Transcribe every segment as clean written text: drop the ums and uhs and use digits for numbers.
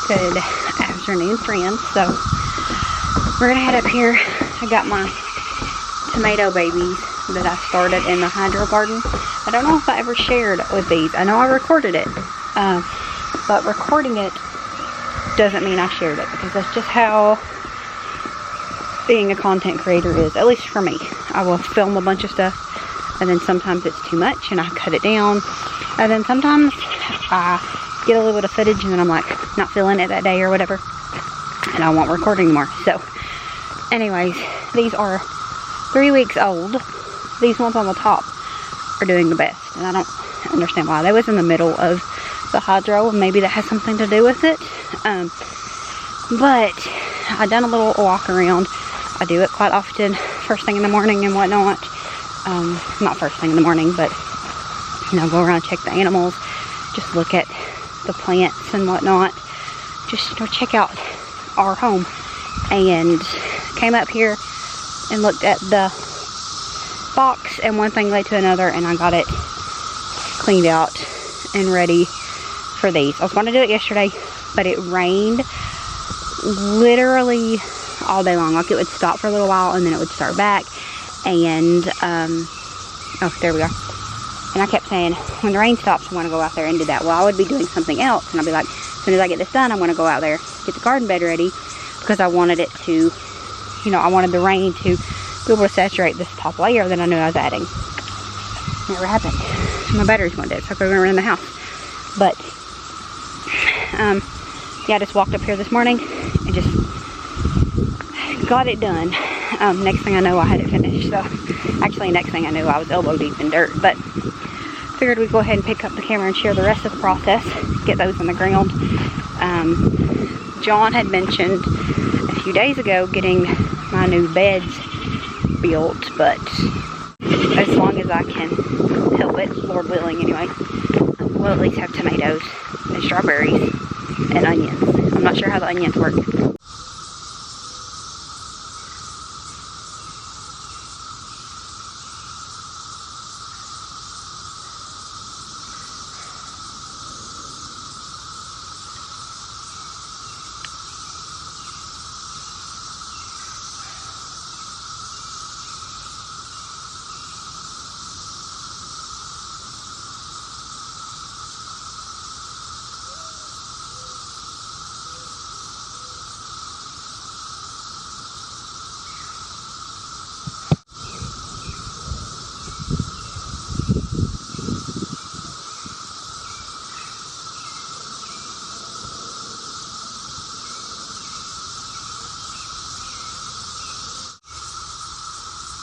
Good afternoon, friends. So we're gonna head up here. I got my tomato babies that I started in the hydro garden. I don't know if I ever shared with these. I know I recorded it, but recording it doesn't mean I shared it, because that's just how being a content creator is, at least for me. I will film a bunch of stuff, and then sometimes it's too much and I cut it down, and then sometimes I get a little bit of footage and then I'm like not feeling it that day or whatever, and I won't record anymore. So anyways, these are 3 weeks old. These ones on the top are doing the best, and I don't understand why. They was in the middle of the hydro, and maybe that has something to do with it. But I done a little walk around. I do it quite often, first thing in the morning and whatnot. Not first thing in the morning, but you know, go around, check the animals, just look at the plants and whatnot, just, you know, check out our home. And came up here and looked at the box, and one thing led to another, and I got it cleaned out and ready for these. I was going to do it yesterday, but it rained literally all day long. Like, it would stop for a little while and then it would start back, and oh, there we go. And I kept saying, when the rain stops, I want to go out there and do that. Well, I would be doing something else, and I'd be like, as soon as I get this done, I'm going to go out there, get the garden bed ready, because I wanted it to, you know, I wanted the rain to be able to saturate this top layer that I knew I was adding. Never happened. My battery's going dead, so I couldn't run in the house. But yeah, I just walked up here this morning and just got it done. Next thing I know, I had it finished. So actually, next thing I knew, I was elbow deep in dirt. But figured we'd go ahead and pick up the camera and share the rest of the process, get those in the ground. John had mentioned a few days ago getting my new beds built, but as long as I can help it, Lord willing anyway, we'll at least have tomatoes and strawberries and onions. I'm not sure how the onions work.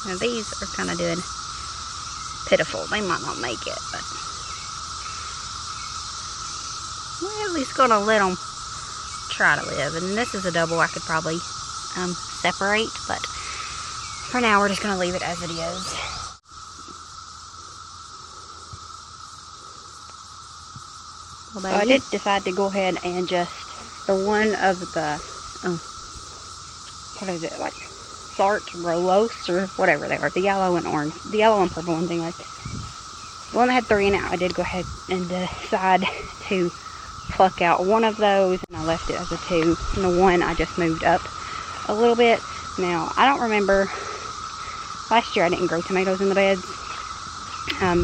Now these are kind of doing pitiful. They might not make it, but we're at least gonna let them try to live. And this is a double I could probably separate, but for now we're just gonna leave it as it is. So I did decide to go ahead and just, the one of the, what is it, like Sart Rolos or whatever they are, the yellow and orange, the yellow and purple ones anyway. The one that had 3 in it, I did go ahead and decide to pluck out one of those, and I left it as a 2. And the one I just moved up a little bit. Now, I don't remember, last year I didn't grow tomatoes in the beds,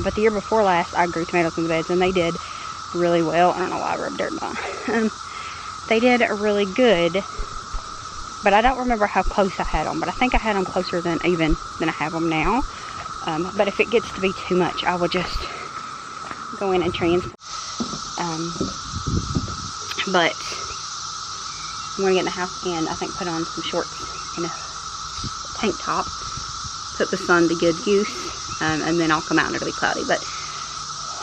but the year before last I grew tomatoes in the beds, and they did really well. I don't know why I rubbed dirt on. They did really good. But I don't remember how close I had them. But I think I had them closer than I have them now. But if it gets to be too much, I will just go in and transplant. But I'm going to get in the house and I think put on some shorts and a tank top. Put the sun to good use. And then I'll come out and it'll be cloudy. But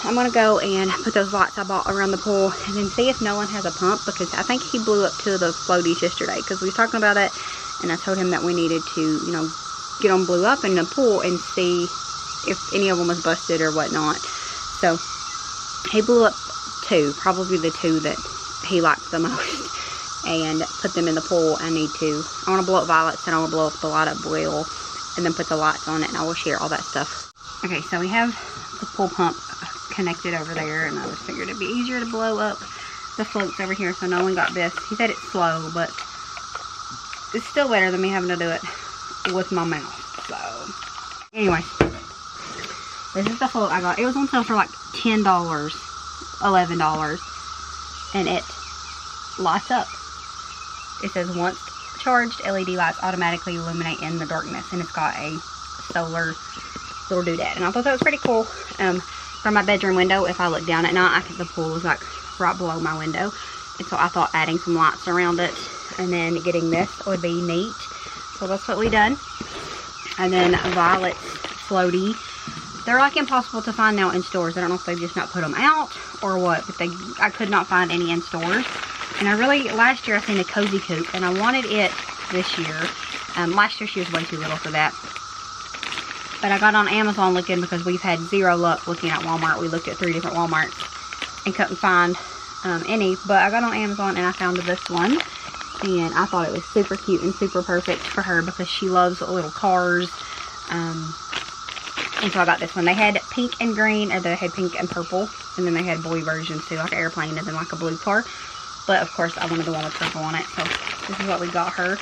I'm going to go and put those lights I bought around the pool, and then see if Nolan has a pump, because I think he blew up 2 of the floaties yesterday, because we was talking about it, and I told him that we needed to, you know, get them blew up in the pool and see if any of them was busted or whatnot. So he blew up 2, probably the 2 that he liked the most, and put them in the pool. I want to blow up violets, and I want to blow up the light up boil, and then put the lights on it, and I will share all that stuff. Okay, so we have the pool pump connected over there, and I just figured it'd be easier to blow up the floats over here so no one got this. He said it's slow, but it's still better than me having to do it with my mouth. So, anyway, this is the float I got. It was on sale for like $10, $11, and it lights up. It says once charged, LED lights automatically illuminate in the darkness, and it's got a solar little doodad, and I thought that was pretty cool. From my bedroom window, if I look down at night, the pool was like right below my window, and so I thought adding some lights around it and then getting this would be neat. So that's what we done. And then Violet's floaty. They're like impossible to find now in stores. I don't know if they've just not put them out or what, but I could not find any in stores. And last year I seen a cozy coop, and I wanted it this year. Last year she was way too little for that. But I got on Amazon looking because we've had zero luck looking at Walmart. We looked at 3 different Walmarts and couldn't find any. But I got on Amazon and I found this one. And I thought it was super cute and super perfect for her because she loves little cars. And so I got this one. They had pink and green, or they had pink and purple. And then they had boy versions too, like an airplane and then like a blue car. But of course I wanted the one with purple on it. So this is what we got her.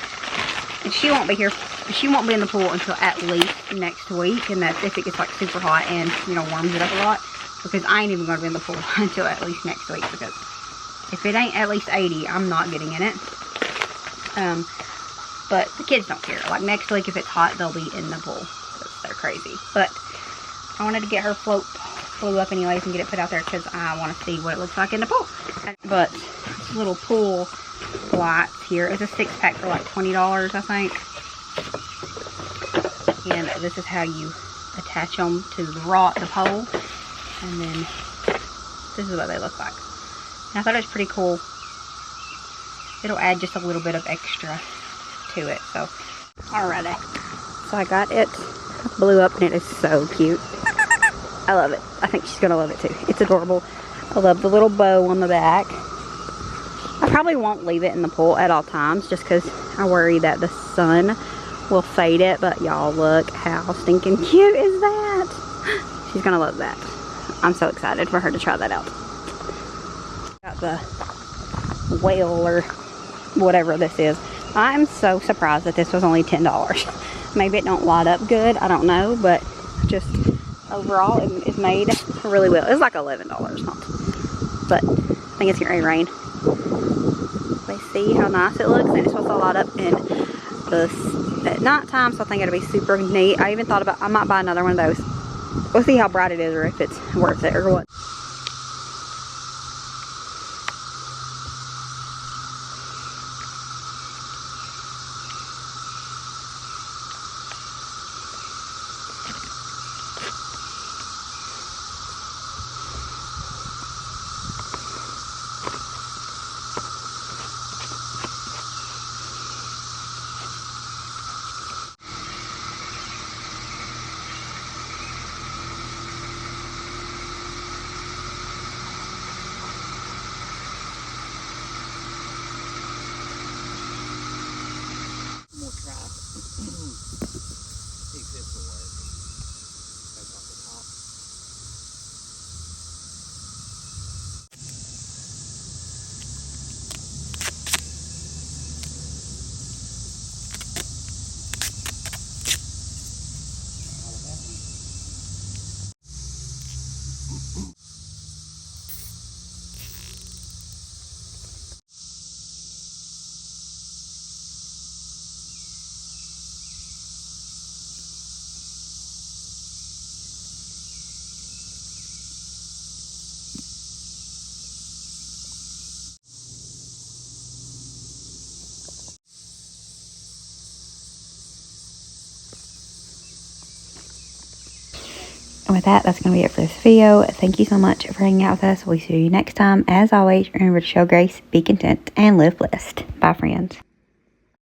And she won't be here. She won't be in the pool until at least next week. And that's if it gets like super hot and, you know, warms it up a lot. Because I ain't even going to be in the pool until at least next week. Because if it ain't at least 80, I'm not getting in it. But the kids don't care. Like next week, if it's hot, they'll be in the pool. Because they're crazy. But I wanted to get her flew up anyways and get it put out there because I want to see what it looks like in the pool. But this little pool lights here is a 6-pack for like $20, I think. And this is how you attach them to the pole. And then this is what they look like. And I thought it was pretty cool. It'll add just a little bit of extra to it. So, alrighty. So I got it. Blew up and it is so cute. I love it. I think she's gonna love it too. It's adorable. I love the little bow on the back. I probably won't leave it in the pool at all times just because I worry that the sun will fade it. But y'all, look how stinking cute is that. She's gonna love that. I'm so excited for her to try that out. Got the whale or whatever this is. I'm so surprised that this was only $10. Maybe it don't light up good. I don't know. But just overall, it's made really well. It's like $11, not. But I think it's gonna rain. They see how nice it looks, and it's supposed to light up at night time, so I think it'll be super neat. I even thought about I might buy another one of those. We'll see how bright it is or if it's worth it or what. And with that, that's going to be it for this video. Thank you so much for hanging out with us. We'll see you next time. As always, remember to show grace, be content, and live blessed. Bye, friends.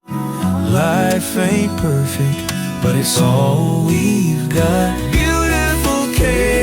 Life ain't perfect, but it's all we've got. Beautiful chaos.